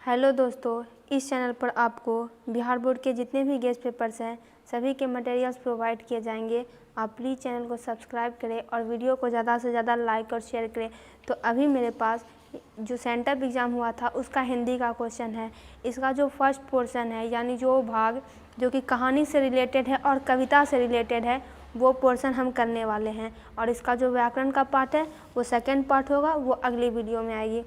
Hello दोस्तों, इस channel पर आपको बिहार बोर्ड के जितने भी गेस्ट पेपर्स हैं सभी के मटेरियल्स प्रोवाइड किए जाएंगे। आप प्लीज़ चैनल को सब्सक्राइब करें और वीडियो को ज़्यादा से ज़्यादा लाइक और शेयर करें। तो अभी मेरे पास जो सेंटअप एग्ज़ाम हुआ था उसका हिंदी का क्वेश्चन है। इसका जो फर्स्ट पोर्शन है यानी जो भाग जो कि कहानी से रिलेटेड है और कविता से रिलेटेड है वो पोर्शन हम करने वाले हैं। और इसका जो व्याकरण का पार्ट है वो सेकेंड पार्ट होगा, वो अगली वीडियो में आएगी।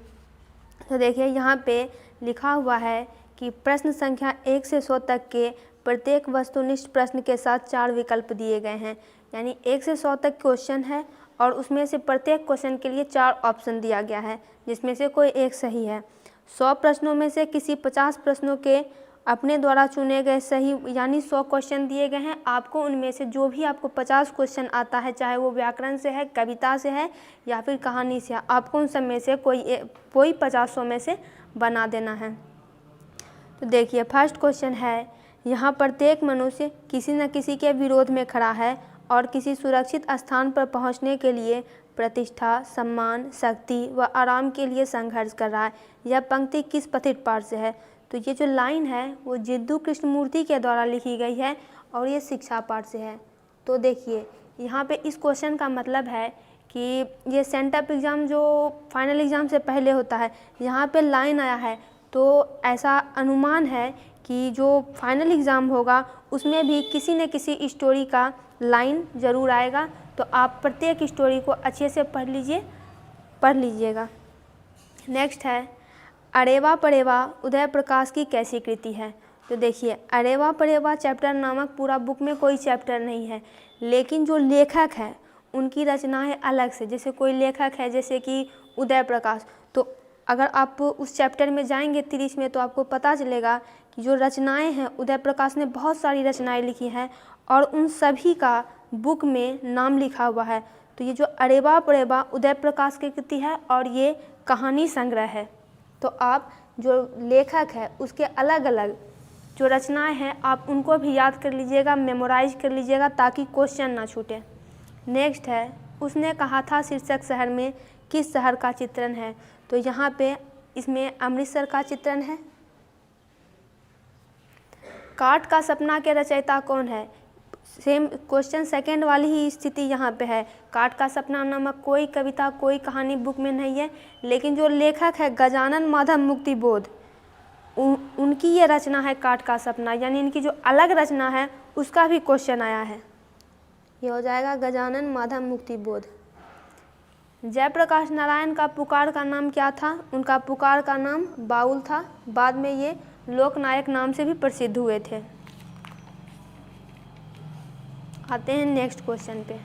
तो देखिए यहाँ पे लिखा हुआ है कि प्रश्न संख्या 1 से 100 तक के प्रत्येक वस्तुनिष्ठ प्रश्न के साथ 4 विकल्प दिए गए हैं। यानी 1 से 100 तक क्वेश्चन है और उसमें से प्रत्येक क्वेश्चन के लिए 4 ऑप्शन दिया गया है जिसमें से कोई एक सही है। 100 प्रश्नों में से किसी 50 प्रश्नों के अपने द्वारा चुने गए सही यानी 100 क्वेश्चन दिए गए हैं। आपको उनमें से जो भी आपको 50 क्वेश्चन आता है, चाहे वो व्याकरण से है, कविता से है या फिर कहानी से है, आपको उन सब में से कोई 50 में से बना देना है। तो देखिए फर्स्ट क्वेश्चन है, यहाँ प्रत्येक मनुष्य किसी न किसी के विरोध में खड़ा है और किसी सुरक्षित स्थान पर पहुँचने के लिए प्रतिष्ठा, सम्मान, शक्ति व आराम के लिए संघर्ष कर रहा है। यह पंक्ति किस पठित पाठ से है? तो ये जो लाइन है वो जिद्दू कृष्णमूर्ति के द्वारा लिखी गई है और ये शिक्षा पाठ से है। तो देखिए यहाँ पे इस क्वेश्चन का मतलब है कि ये सेंटअप एग्ज़ाम जो फाइनल एग्ज़ाम से पहले होता है, यहाँ पे लाइन आया है तो ऐसा अनुमान है कि जो फाइनल एग्ज़ाम होगा उसमें भी किसी न किसी स्टोरी का लाइन ज़रूर आएगा। तो आप प्रत्येक स्टोरी को अच्छे से पढ़ लीजिएगा। नेक्स्ट है, अरेवा परेवा उदय प्रकाश की कैसी कृति है? तो देखिए अरेवा परेवा चैप्टर नामक पूरा बुक में कोई चैप्टर नहीं है, लेकिन जो लेखक है उनकी रचनाएं अलग से, जैसे कोई लेखक है जैसे कि उदय प्रकाश, तो अगर आप उस चैप्टर में जाएंगे 30 में तो आपको पता चलेगा कि जो रचनाएं हैं उदय प्रकाश ने बहुत सारी रचनाएं लिखी हैं और उन सभी का बुक में नाम लिखा हुआ है। तो ये जो अरेवा परेवा उदय प्रकाश की कृति है और ये कहानी संग्रह है। तो आप जो लेखक है उसके अलग अलग जो रचनाएं हैं आप उनको भी याद कर लीजिएगा, मेमोराइज कर लीजिएगा ताकि क्वेश्चन ना छूटे। नेक्स्ट है, उसने कहा था शीर्षक शहर में किस शहर का चित्रण है? तो यहाँ पे इसमें अमृतसर का चित्रण है। काट का सपना के रचयिता कौन है? सेम क्वेश्चन सेकंड वाली ही स्थिति यहाँ पे है। काट का सपना नामक कोई कविता कोई कहानी बुक में नहीं है, लेकिन जो लेखक है गजानन माधव मुक्तिबोध उनकी ये रचना है काट का सपना, यानी इनकी जो अलग रचना है उसका भी क्वेश्चन आया है। ये हो जाएगा गजानन माधव मुक्तिबोध। जयप्रकाश नारायण का पुकार का नाम क्या था? उनका पुकार का नाम बाउल था। बाद में ये लोकनायक नाम से भी प्रसिद्ध हुए थे। आते हैं नेक्स्ट क्वेश्चन पे।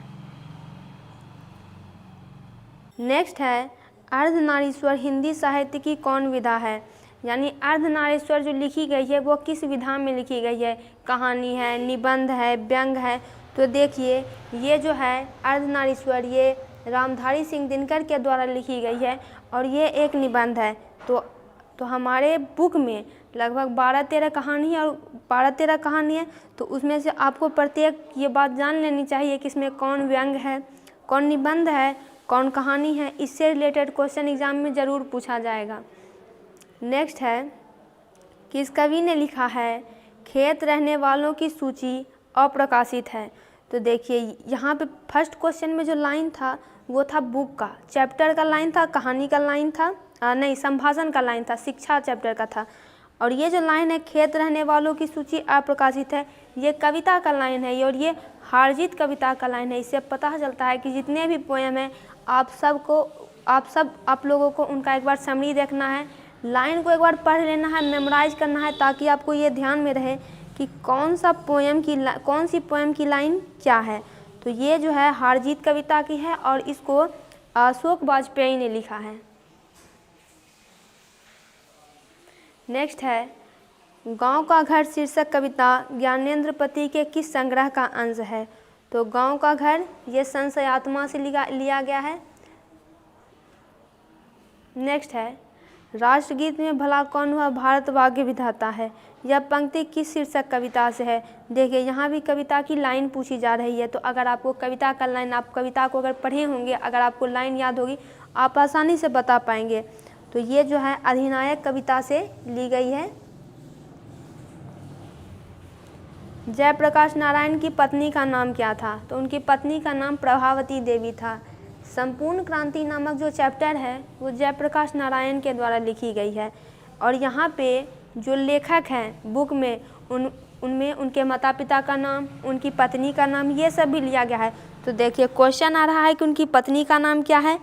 नेक्स्ट है, अर्धनारीश्वर हिंदी साहित्य की कौन विधा है? यानी अर्धनारीश्वर जो लिखी गई है वो किस विधा में लिखी गई है? कहानी है, निबंध है, व्यंग है? तो देखिए ये जो है अर्धनारीश्वर ये रामधारी सिंह दिनकर के द्वारा लिखी गई है और ये एक निबंध है। तो हमारे बुक में लगभग 12-13 कहानी है और 12-13 कहानी है, तो उसमें से आपको प्रत्येक ये बात जान लेनी चाहिए कि इसमें कौन व्यंग है, कौन निबंध है, कौन कहानी है। इससे रिलेटेड क्वेश्चन एग्जाम में ज़रूर पूछा जाएगा। नेक्स्ट है, किस कवि ने लिखा है खेत रहने वालों की सूची अप्रकाशित है? तो देखिए यहाँ पे फर्स्ट क्वेश्चन में जो लाइन था वो था बुक का, चैप्टर का लाइन था, कहानी का लाइन था, नहीं संभाषण का लाइन था, शिक्षा चैप्टर का था। और ये जो लाइन है खेत रहने वालों की सूची अप्रकाशित है, ये कविता का लाइन है और ये हारजीत कविता का लाइन है। इससे पता चलता है कि जितने भी पोएम हैं आप लोगों को उनका एक बार समरी देखना है, लाइन को एक बार पढ़ लेना है, मेमोराइज करना है ताकि आपको ये ध्यान में रहे कि कौन सी पोएम की लाइन क्या है। तो ये जो है हारजीत कविता की है और इसको अशोक वाजपेयी ने लिखा है। नेक्स्ट है, गांव का घर शीर्षक कविता ज्ञानेंद्रपति के किस संग्रह का अंश है? तो गांव का घर ये संशयात्मा से लिया गया है। नेक्स्ट है, राष्ट्रगीत में भला कौन हुआ भारत भाग्य विधाता है? यह पंक्ति किस शीर्षक कविता से है? देखिए यहाँ भी कविता की लाइन पूछी जा रही है, तो अगर आपको कविता का लाइन, आप कविता को अगर पढ़े होंगे, अगर आपको लाइन याद होगी आप आसानी से बता पाएंगे। तो ये जो है अधिनायक कविता से ली गई है। जयप्रकाश नारायण की पत्नी का नाम क्या था? तो उनकी पत्नी का नाम प्रभावती देवी था। संपूर्ण क्रांति नामक जो चैप्टर है वो जयप्रकाश नारायण के द्वारा लिखी गई है। और यहाँ पे जो लेखक हैं बुक में उनमें उनके माता पिता का नाम, उनकी पत्नी का नाम, ये सब भी लिया गया है। तो देखिए क्वेश्चन आ रहा है कि उनकी पत्नी का नाम क्या है,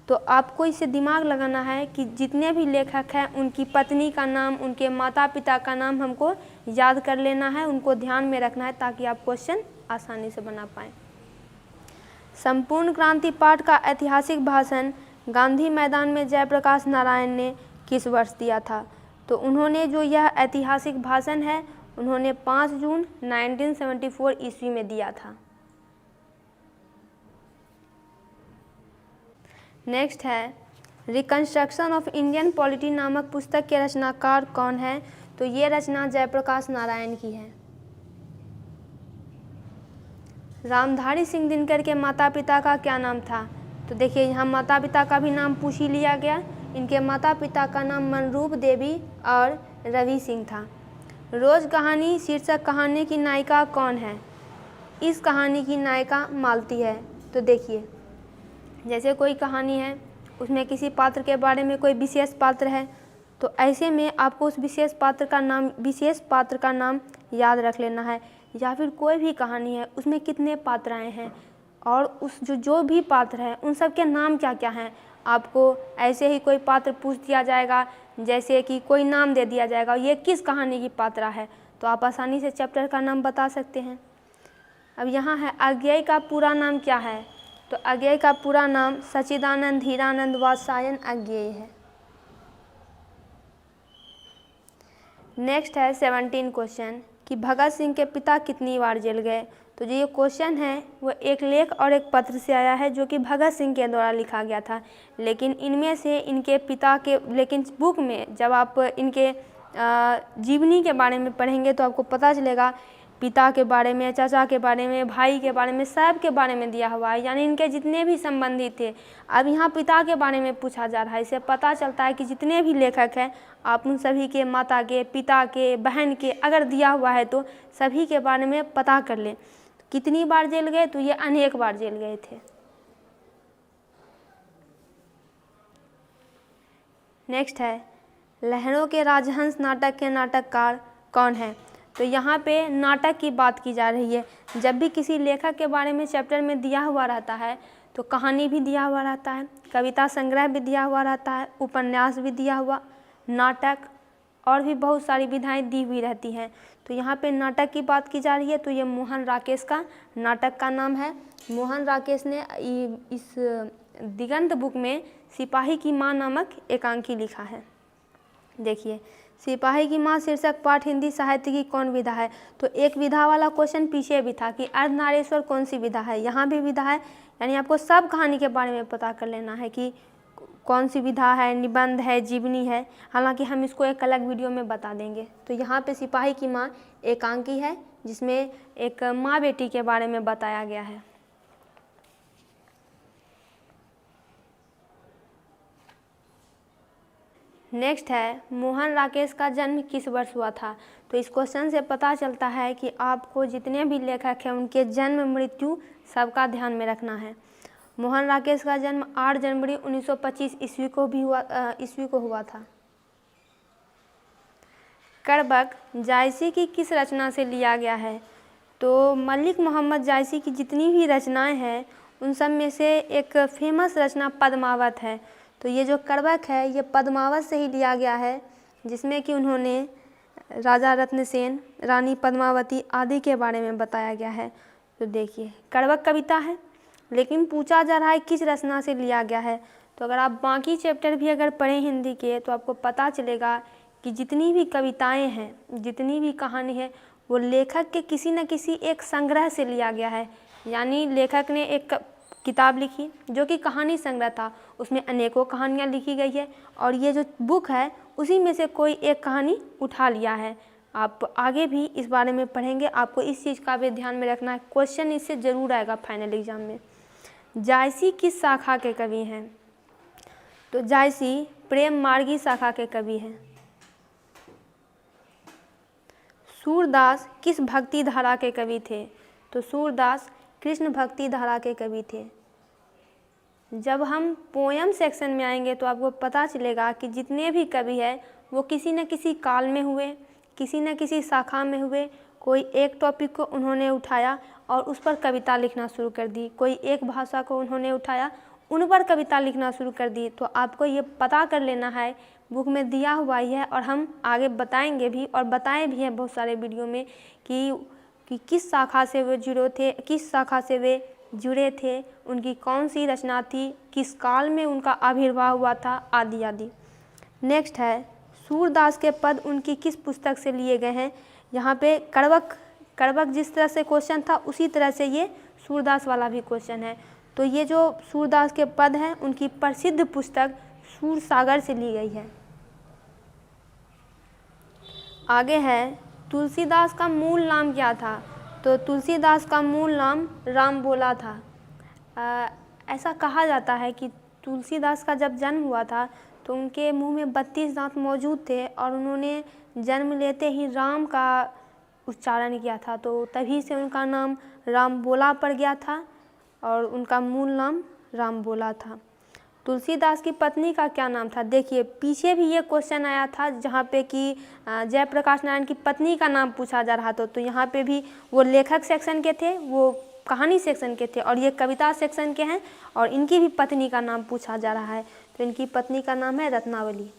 तो आपको इसे दिमाग लगाना है कि जितने भी लेखक हैं उनकी पत्नी का नाम, उनके माता पिता का नाम हमको याद कर लेना है, उनको ध्यान में रखना है ताकि आप क्वेश्चन आसानी से बना पाएँ। संपूर्ण क्रांति पाठ का ऐतिहासिक भाषण गांधी मैदान में जयप्रकाश नारायण ने किस वर्ष दिया था? तो उन्होंने जो यह ऐतिहासिक भाषण है उन्होंने 5 जून 1974 ईस्वी में दिया था। नेक्स्ट है रिकंस्ट्रक्शन ऑफ इंडियन पॉलिटी नामक पुस्तक के रचनाकार कौन है? तो ये रचना जयप्रकाश नारायण की है। रामधारी सिंह दिनकर के माता पिता का क्या नाम था? तो देखिए यहाँ माता पिता का भी नाम पूछ ही लिया गया। इनके माता पिता का नाम मनरूप देवी और रवि सिंह था। रोज़ कहानी शीर्षक कहानी की नायिका कौन है? इस कहानी की नायिका मालती है। तो देखिए जैसे कोई कहानी है उसमें किसी पात्र के बारे में कोई विशेष पात्र है, तो ऐसे में आपको उस विशेष पात्र का नाम याद रख लेना है। या फिर कोई भी कहानी है उसमें कितने पात्र आए हैं और उस जो भी पात्र है उन सब के नाम क्या क्या हैं, आपको ऐसे ही कोई पात्र पूछ दिया जाएगा, जैसे कि कोई नाम दे दिया जाएगा ये किस कहानी की पात्रा है, तो आप आसानी से चैप्टर का नाम बता सकते हैं। अब यहाँ है अज्ञेय का पूरा नाम क्या है? तो अज्ञेय का पूरा नाम सच्चिदानंद हीरानंद वात्स्यायन अज्ञेय है। नेक्स्ट है 17 क्वेश्चन कि भगत सिंह के पिता कितनी बार जेल गए? तो जो ये क्वेश्चन है वो एक लेख और एक पत्र से आया है जो कि भगत सिंह के द्वारा लिखा गया था। लेकिन इनमें से इनके पिता के बुक में जब आप इनके जीवनी के बारे में पढ़ेंगे तो आपको पता चलेगा पिता के बारे में, चाचा के बारे में, भाई के बारे में, सब के बारे में दिया हुआ है, यानी इनके जितने भी संबंधी थे। अब यहाँ पिता के बारे में पूछा जा रहा है। इससे पता चलता है कि जितने भी लेखक हैं आप उन सभी के माता के, पिता के, बहन के अगर दिया हुआ है तो सभी के बारे में पता कर लें। कितनी बार जेल गए? तो ये अनेक बार जेल गए थे। नेक्स्ट है लहरों के राजहंस नाटक के नाटककार कौन है? तो यहाँ पे नाटक की बात की जा रही है। जब भी किसी लेखक के बारे में चैप्टर में दिया हुआ रहता है तो कहानी भी दिया हुआ रहता है, कविता संग्रह भी दिया हुआ रहता है, उपन्यास भी दिया हुआ, नाटक और भी बहुत सारी विधाएं दी हुई रहती हैं। तो यहाँ पे नाटक की बात की जा रही है तो ये मोहन राकेश का नाटक का नाम है। मोहन राकेश ने इस दिगंत बुक में सिपाही की माँ नामक एकांकी लिखा है। देखिए सिपाही की माँ शीर्षक पाठ हिंदी साहित्य की कौन विधा है? तो एक विधा वाला क्वेश्चन पीछे भी था कि अर्धनारेश्वर कौन सी विधा है, यहाँ भी विधा है, यानी आपको सब कहानी के बारे में पता कर लेना है कि कौन सी विधा है, निबंध है, जीवनी है। हालांकि हम इसको एक अलग वीडियो में बता देंगे। तो यहाँ पे सिपाही की माँ एकांकी है जिसमें एक माँ बेटी के बारे में बताया गया है। नेक्स्ट है मोहन राकेश का जन्म किस वर्ष हुआ था? तो इस क्वेश्चन से पता चलता है कि आपको जितने भी लेखक हैं उनके जन्म मृत्यु सबका ध्यान में रखना है। मोहन राकेश का जन्म 8 जनवरी 1925 ईस्वी को हुआ था। करबक जायसी की किस रचना से लिया गया है? तो मलिक मोहम्मद जायसी की जितनी भी रचनाएं हैं उन सब में से एक फेमस रचना पद्मावत है। तो ये जो करबक है ये पद्मावत से ही लिया गया है, जिसमें कि उन्होंने राजा रत्नसेन, रानी पद्मावती आदि के बारे में बताया गया है। तो देखिए करबक कविता है, लेकिन पूछा जा रहा है किस रचना से लिया गया है। तो अगर आप बाकी चैप्टर भी अगर पढ़ें हिंदी के तो आपको पता चलेगा कि जितनी भी कविताएं हैं, जितनी भी कहानी है वो लेखक के किसी न किसी एक संग्रह से लिया गया है। यानी लेखक ने एक किताब लिखी जो कि कहानी संग्रह था, उसमें अनेकों कहानियाँ लिखी गई है और ये जो बुक है उसी में से कोई एक कहानी उठा लिया है। आप आगे भी इस बारे में पढ़ेंगे, आपको इस चीज़ का भी ध्यान में रखना है, क्वेश्चन इससे ज़रूर आएगा फाइनल एग्जाम में। जायसी किस शाखा के कवि हैं? तो जायसी प्रेम मार्गी शाखा के कवि हैं। सूरदास किस भक्ति धारा के कवि थे? तो सूरदास कृष्ण भक्ति धारा के कवि थे। जब हम पोयम सेक्शन में आएंगे तो आपको पता चलेगा कि जितने भी कवि हैं वो किसी न किसी काल में हुए, किसी न किसी शाखा में हुए। कोई एक टॉपिक को उन्होंने उठाया और उस पर कविता लिखना शुरू कर दी, कोई एक भाषा को उन्होंने उठाया, उन पर कविता लिखना शुरू कर दी। तो आपको ये पता कर लेना है, बुक में दिया हुआ ही है और हम आगे बताएंगे भी और बताए भी हैं बहुत सारे वीडियो में कि किस शाखा से वे जुड़े थे, किस शाखा से वे जुड़े थे, उनकी कौन सी रचना थी, किस काल में उनका आविर्भाव हुआ था, आदि आदि। नेक्स्ट है सूरदास के पद उनकी किस पुस्तक से लिए गए हैं? यहाँ पे कड़वक जिस तरह से क्वेश्चन था उसी तरह से ये सूरदास वाला भी क्वेश्चन है। तो ये जो सूरदास के पद हैं उनकी प्रसिद्ध पुस्तक सूरसागर से ली गई है। आगे है तुलसीदास का मूल नाम क्या था? तो तुलसीदास का मूल नाम रामबोला था। ऐसा कहा जाता है कि तुलसीदास का जब जन्म हुआ था तो उनके मुंह में 32 दांत मौजूद थे और उन्होंने जन्म लेते ही राम का उच्चारण किया था, तो तभी से उनका नाम रामबोला पड़ गया था और उनका मूल नाम रामबोला था। तुलसीदास की पत्नी का क्या नाम था? देखिए पीछे भी ये क्वेश्चन आया था जहाँ पे कि जयप्रकाश नारायण की पत्नी का नाम पूछा जा रहा था। तो यहाँ पे भी वो लेखक सेक्शन के थे, वो कहानी सेक्शन के थे और ये कविता सेक्शन के हैं और इनकी भी पत्नी का नाम पूछा जा रहा है। तो इनकी पत्नी का नाम है रत्नावली।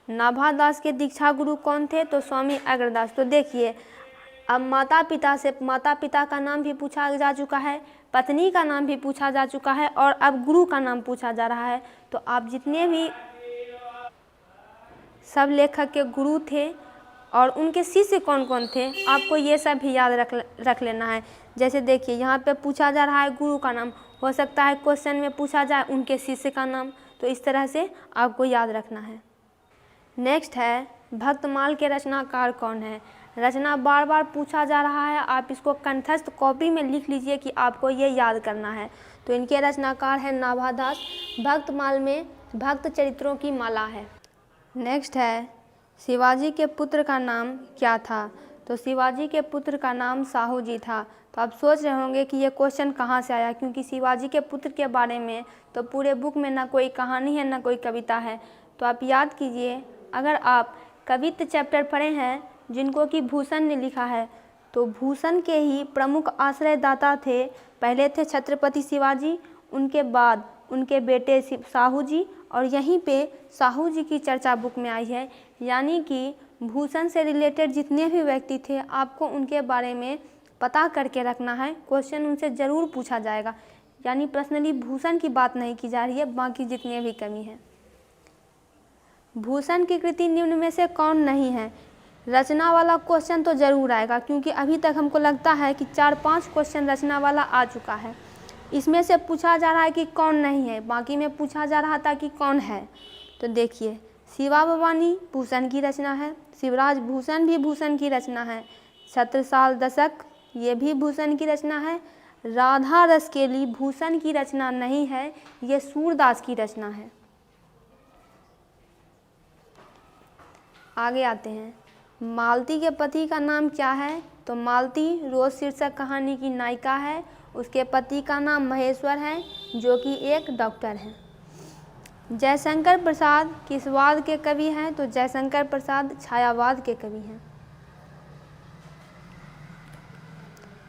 नाभादास के दीक्षा गुरु कौन थे? तो स्वामी अग्रदास। तो देखिए अब माता पिता का नाम भी पूछा जा चुका है, पत्नी का नाम भी पूछा जा चुका है और अब गुरु का नाम पूछा जा रहा है। तो आप जितने भी सब लेखक के गुरु थे और उनके शिष्य कौन कौन थे आपको ये सब भी याद रख लेना है। जैसे देखिए यहाँ पे पूछा जा रहा है गुरु का नाम, हो सकता है क्वेश्चन में पूछा जाए उनके शिष्य का नाम, तो इस तरह से आपको याद रखना है। नेक्स्ट है भक्तमाल के रचनाकार कौन है? रचना बार बार पूछा जा रहा है, आप इसको कंठस्थ कॉपी में लिख लीजिए कि आपको ये याद करना है। तो इनके रचनाकार हैं नाभादास। भक्तमाल में भक्त चरित्रों की माला है। नेक्स्ट है शिवाजी के पुत्र का नाम क्या था? तो शिवाजी के पुत्र का नाम साहू जी था। तो आप सोच रहे होंगे कि ये क्वेश्चन कहाँ से आया, क्योंकि शिवाजी के पुत्र के बारे में तो पूरे बुक में ना कोई कहानी है ना कोई कविता है। तो आप याद कीजिए, अगर आप कवित्व चैप्टर पढ़े हैं जिनको कि भूषण ने लिखा है, तो भूषण के ही प्रमुख आश्रयदाता थे, पहले थे छत्रपति शिवाजी, उनके बाद उनके बेटे साहू जी और यहीं पे साहू जी की चर्चा बुक में आई है। यानी कि भूषण से रिलेटेड जितने भी व्यक्ति थे आपको उनके बारे में पता करके रखना है, क्वेश्चन उनसे ज़रूर पूछा जाएगा। यानी पर्सनली भूषण की बात नहीं की जा रही है, बाकी जितने भी कवि हैं। भूषण की कृति निम्न में से कौन नहीं है? रचना वाला क्वेश्चन तो ज़रूर आएगा, क्योंकि अभी तक हमको लगता है कि 4-5 क्वेश्चन रचना वाला आ चुका है। इसमें से पूछा जा रहा है कि कौन नहीं है, बाकी में पूछा जा रहा था कि कौन है। तो देखिए शिवा भवानी भूषण की रचना है, शिवराज भूषण भी भूषण की रचना है, छत्रसाल दशक ये भी भूषण की रचना है, राधा रसकेली भूषण की रचना नहीं है, ये सूरदास की रचना है। आगे आते हैं, मालती के पति का नाम क्या है? तो मालती रोज शीर्षक कहानी की नायिका है, उसके पति का नाम महेश्वर है जो कि एक डॉक्टर हैं। जयशंकर प्रसाद किस वाद के कवि हैं? तो जयशंकर प्रसाद छायावाद के कवि हैं।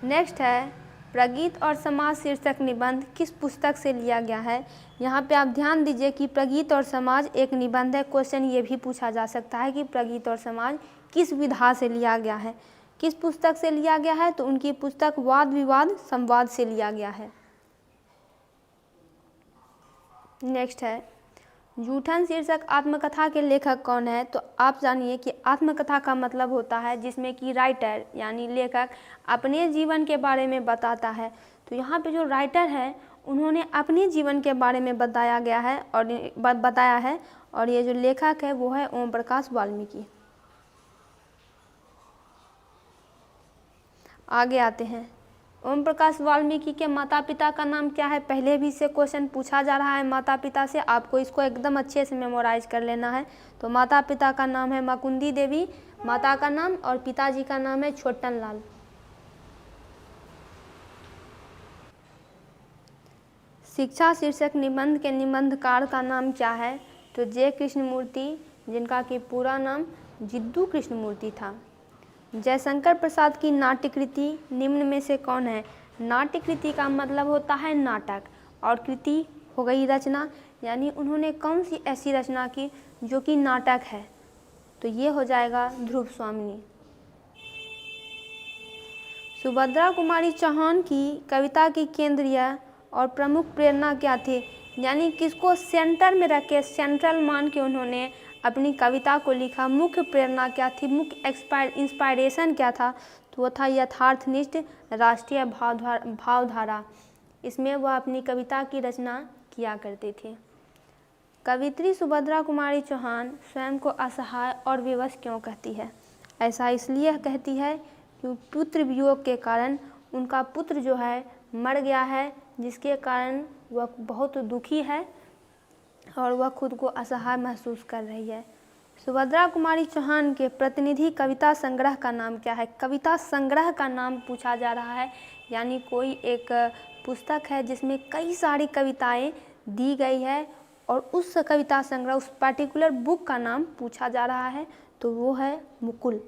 नेक्स्ट है प्रगीत और समाज शीर्षक निबंध किस पुस्तक से लिया गया है? यहाँ पे आप ध्यान दीजिए कि प्रगीत और समाज एक निबंध है। क्वेश्चन ये भी पूछा जा सकता है कि प्रगीत और समाज किस विधा से लिया गया है, किस पुस्तक से लिया गया है? तो उनकी पुस्तक वाद विवाद संवाद से लिया गया है। नेक्स्ट है जूठन शीर्षक आत्मकथा के लेखक कौन है? तो आप जानिए कि आत्मकथा का मतलब होता है जिसमें कि राइटर यानी लेखक अपने जीवन के बारे में बताता है। तो यहाँ पे जो राइटर है उन्होंने अपने जीवन के बारे में बताया है और ये जो लेखक है वो है ओम प्रकाश वाल्मीकि। आगे आते हैं, ओम प्रकाश वाल्मीकि के माता पिता का नाम क्या है? पहले भी से क्वेश्चन पूछा जा रहा है माता पिता से, आपको इसको एकदम अच्छे से मेमोराइज कर लेना है। तो माता पिता का नाम है मुकुंदी देवी माता का नाम, और पिताजी का नाम है छोटन लाल। शिक्षा शीर्षक निबंध के निबंधकार का नाम क्या है? तो जे कृष्णमूर्ति, जिनका कि पूरा नाम जिद्दू कृष्णमूर्ति था। जयशंकर प्रसाद की नाट्यकृति निम्न में से कौन है? नाट्यकृति का मतलब होता है नाटक, और कृति हो गई रचना, यानी उन्होंने कौन सी ऐसी रचना की जो कि नाटक है? तो ये हो जाएगा ध्रुव स्वामिनी। सुभद्रा कुमारी चौहान की कविता की केंद्रीय और प्रमुख प्रेरणा क्या थी? यानी किसको सेंटर में रख के, सेंट्रल मान के उन्होंने अपनी कविता को लिखा? मुख्य प्रेरणा क्या थी, मुख्य इंस्पायरेशन क्या था? तो वो था यथार्थनिष्ठ राष्ट्रीय भावधारा। इसमें वह अपनी कविता की रचना किया करते थे। कवित्री सुभद्रा कुमारी चौहान स्वयं को असहाय और विवश क्यों कहती है? ऐसा इसलिए कहती है कि पुत्र वियोग के कारण उनका पुत्र जो है मर गया है, जिसके कारण वह बहुत दुखी है और वह खुद को असहाय महसूस कर रही है। सुभद्रा कुमारी चौहान के प्रतिनिधि कविता संग्रह का नाम क्या है? कविता संग्रह का नाम पूछा जा रहा है, यानी कोई एक पुस्तक है जिसमें कई सारी कविताएं दी गई है और उस कविता संग्रह, उस पर्टिकुलर बुक का नाम पूछा जा रहा है, तो वो है मुकुल।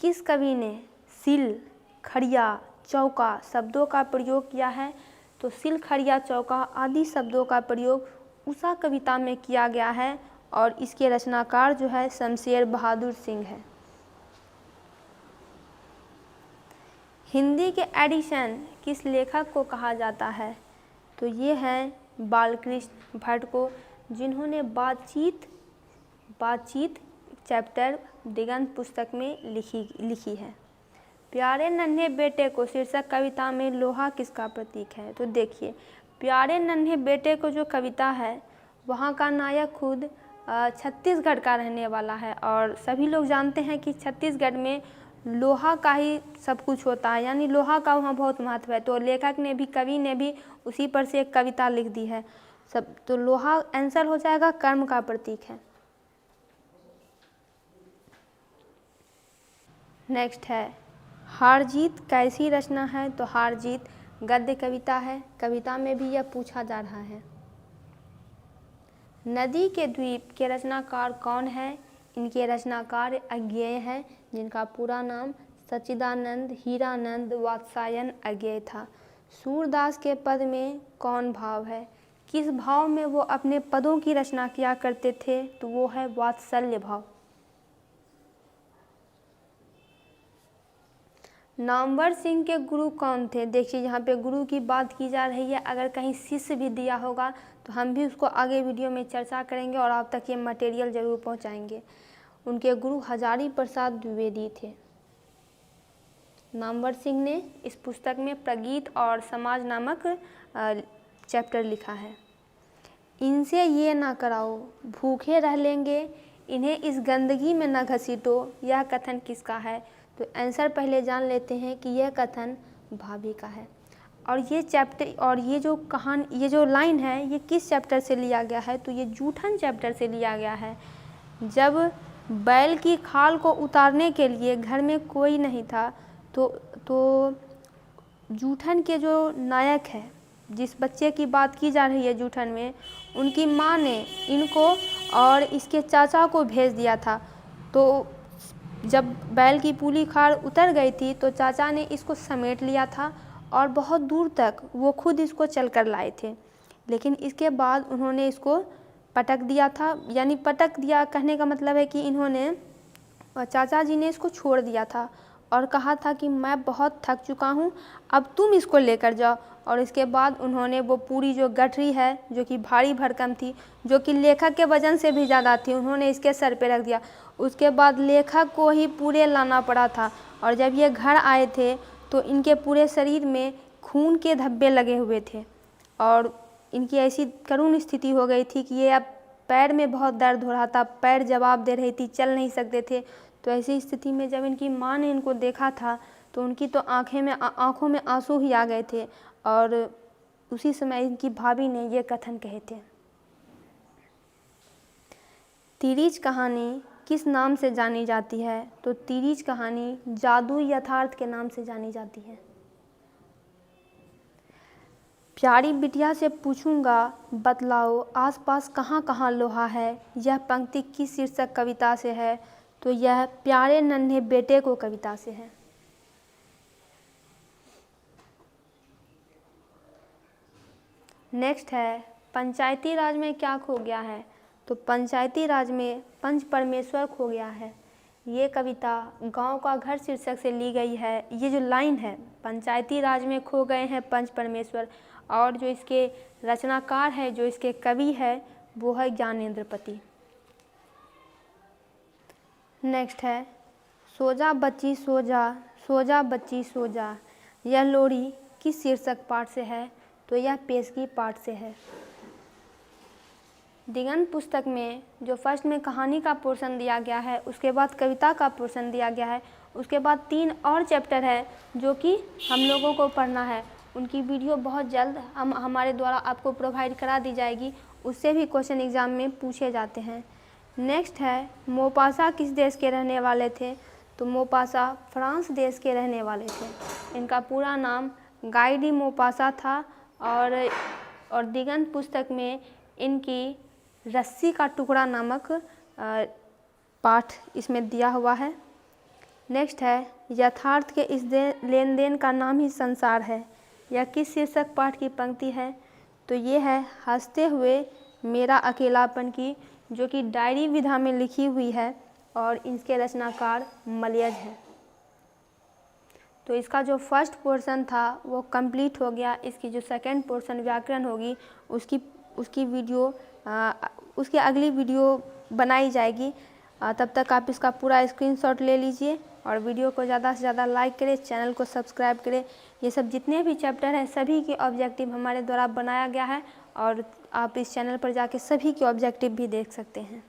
किस कवि ने सिल, खड़िया, चौका शब्दों का प्रयोग किया है? तो सिल, खड़िया, चौका आदि शब्दों का प्रयोग उषा कविता में किया गया है, और इसके रचनाकार जो है शमशेर बहादुर सिंह है। हिंदी के एडिशन किस लेखक को कहा जाता है? तो ये है बालकृष्ण भट्ट को, जिन्होंने बातचीत चैप्टर दिगंत पुस्तक में लिखी है। प्यारे नन्हे बेटे को शीर्षक कविता में लोहा किसका प्रतीक है? तो देखिए, प्यारे नन्हे बेटे को जो कविता है वहाँ का नायक खुद छत्तीसगढ़ का रहने वाला है, और सभी लोग जानते हैं कि छत्तीसगढ़ में लोहा का ही सब कुछ होता है, यानी लोहा का वहाँ बहुत महत्व है। तो लेखक ने भी, कवि ने भी उसी पर से एक कविता लिख दी है सब। तो लोहा आंसर हो जाएगा, कर्म का प्रतीक है। नेक्स्ट है हार जीत कैसी रचना है? तो हार जीत गद्य कविता है, कविता में भी यह पूछा जा रहा है। नदी के द्वीप के रचनाकार कौन है? इनके रचनाकार अज्ञेय हैं, जिनका पूरा नाम सच्चिदानंद हीरानंद वात्स्यायन अज्ञेय था। सूरदास के पद में कौन भाव है? किस भाव में वो अपने पदों की रचना किया करते थे? तो वो है वात्सल्य भाव। नामवर सिंह के गुरु कौन थे? देखिए, यहाँ पे गुरु की बात की जा रही है। अगर कहीं शिष्य भी दिया होगा तो हम भी उसको आगे वीडियो में चर्चा करेंगे और आप तक ये मटेरियल ज़रूर पहुँचाएंगे। उनके गुरु हजारी प्रसाद द्विवेदी थे। नामवर सिंह ने इस पुस्तक में प्रगीत और समाज नामक चैप्टर लिखा है। इनसे ये ना कराओ, भूखे रह लेंगे, इन्हें इस गंदगी में न घसीटो, यह कथन किसका है? तो आंसर पहले जान लेते हैं कि यह कथन भाभी का है। और ये चैप्टर, और ये जो कहानी, ये जो लाइन है, ये किस चैप्टर से लिया गया है? तो ये जूठन चैप्टर से लिया गया है। जब बैल की खाल को उतारने के लिए घर में कोई नहीं था, तो जूठन के जो नायक है, जिस बच्चे की बात की जा रही है जूठन में, उनकी माँ ने इनको और इसके चाचा को भेज दिया था। तो जब बैल की पूली खाल उतर गई थी तो चाचा ने इसको समेट लिया था और बहुत दूर तक वो खुद इसको चल कर लाए थे, लेकिन इसके बाद उन्होंने इसको पटक दिया था। यानी पटक दिया कहने का मतलब है कि इन्होंने, चाचा जी ने इसको छोड़ दिया था और कहा था कि मैं बहुत थक चुका हूँ, अब तुम इसको लेकर जाओ। और इसके बाद उन्होंने वो पूरी जो गठरी है, जो कि भारी भरकम थी, जो कि लेखक के वजन से भी ज़्यादा थी, उन्होंने इसके सर पे रख दिया। उसके बाद लेखक को ही पूरे लाना पड़ा था, और जब ये घर आए थे तो इनके पूरे शरीर में खून के धब्बे लगे हुए थे और इनकी ऐसी करुण स्थिति हो गई थी कि ये अब पैर में बहुत दर्द हो रहा था, पैर जवाब दे रही थी, चल नहीं सकते थे। तो ऐसी स्थिति में जब इनकी माँ ने इनको देखा था तो उनकी तो आँखों में आंसू ही आ गए थे और उसी समय इनकी भाभी ने ये कथन कहे थे। तिरिच कहानी किस नाम से जानी जाती है? तो तिरिच कहानी जादुई यथार्थ के नाम से जानी जाती है। प्यारी बिटिया से पूछूंगा बतलाओ आसपास कहाँ कहाँ लोहा है, यह पंक्ति किस शीर्षक कविता से है? तो यह प्यारे नन्हे बेटे को कविता से है। नेक्स्ट है पंचायती राज में क्या खो गया है? तो पंचायती राज में पंच परमेश्वर खो गया है। ये कविता गांव का घर शीर्षक से ली गई है। ये जो लाइन है, पंचायती राज में खो गए हैं पंच परमेश्वर, और जो इसके रचनाकार है, जो इसके कवि है, वो है ज्ञानेंद्रपति। नेक्स्ट है सो जा बच्ची सो जा, सो जा बच्ची सो जा। यह लोरी किस शीर्षक पाठ से है? तो यह पेशगी पाठ से है। दिगंत पुस्तक में जो फर्स्ट में कहानी का पोर्शन दिया गया है, उसके बाद कविता का पोर्शन दिया गया है, उसके बाद 3 और चैप्टर है जो कि हम लोगों को पढ़ना है। उनकी वीडियो बहुत जल्द हमारे द्वारा आपको प्रोवाइड करा दी जाएगी। उससे भी क्वेश्चन एग्ज़ाम में पूछे जाते हैं। नेक्स्ट है मोपासा किस देश के रहने वाले थे? तो मोपासा फ्रांस देश के रहने वाले थे। इनका पूरा नाम गाई डी मोपासा था और दिगंत पुस्तक में इनकी रस्सी का टुकड़ा नामक पाठ इसमें दिया हुआ है। नेक्स्ट है यथार्थ के इस लेन देन का नाम ही संसार है। यह किस शीर्षक पाठ की पंक्ति है? तो ये है हंसते हुए मेरा अकेलापन की, जो कि डायरी विधा में लिखी हुई है और इसके रचनाकार मलयज हैं। तो इसका जो फर्स्ट पोर्शन था वो कंप्लीट हो गया। इसकी जो सेकंड पोर्शन व्याकरण होगी उसकी वीडियो उसकी अगली वीडियो बनाई जाएगी। तब तक आप इसका पूरा स्क्रीनशॉट ले लीजिए और वीडियो को ज़्यादा से ज़्यादा लाइक करें, चैनल को सब्सक्राइब करें। ये सब जितने भी चैप्टर हैं सभी के ऑब्जेक्टिव हमारे द्वारा बनाया गया है और आप इस चैनल पर जाके सभी के ऑब्जेक्टिव भी देख सकते हैं।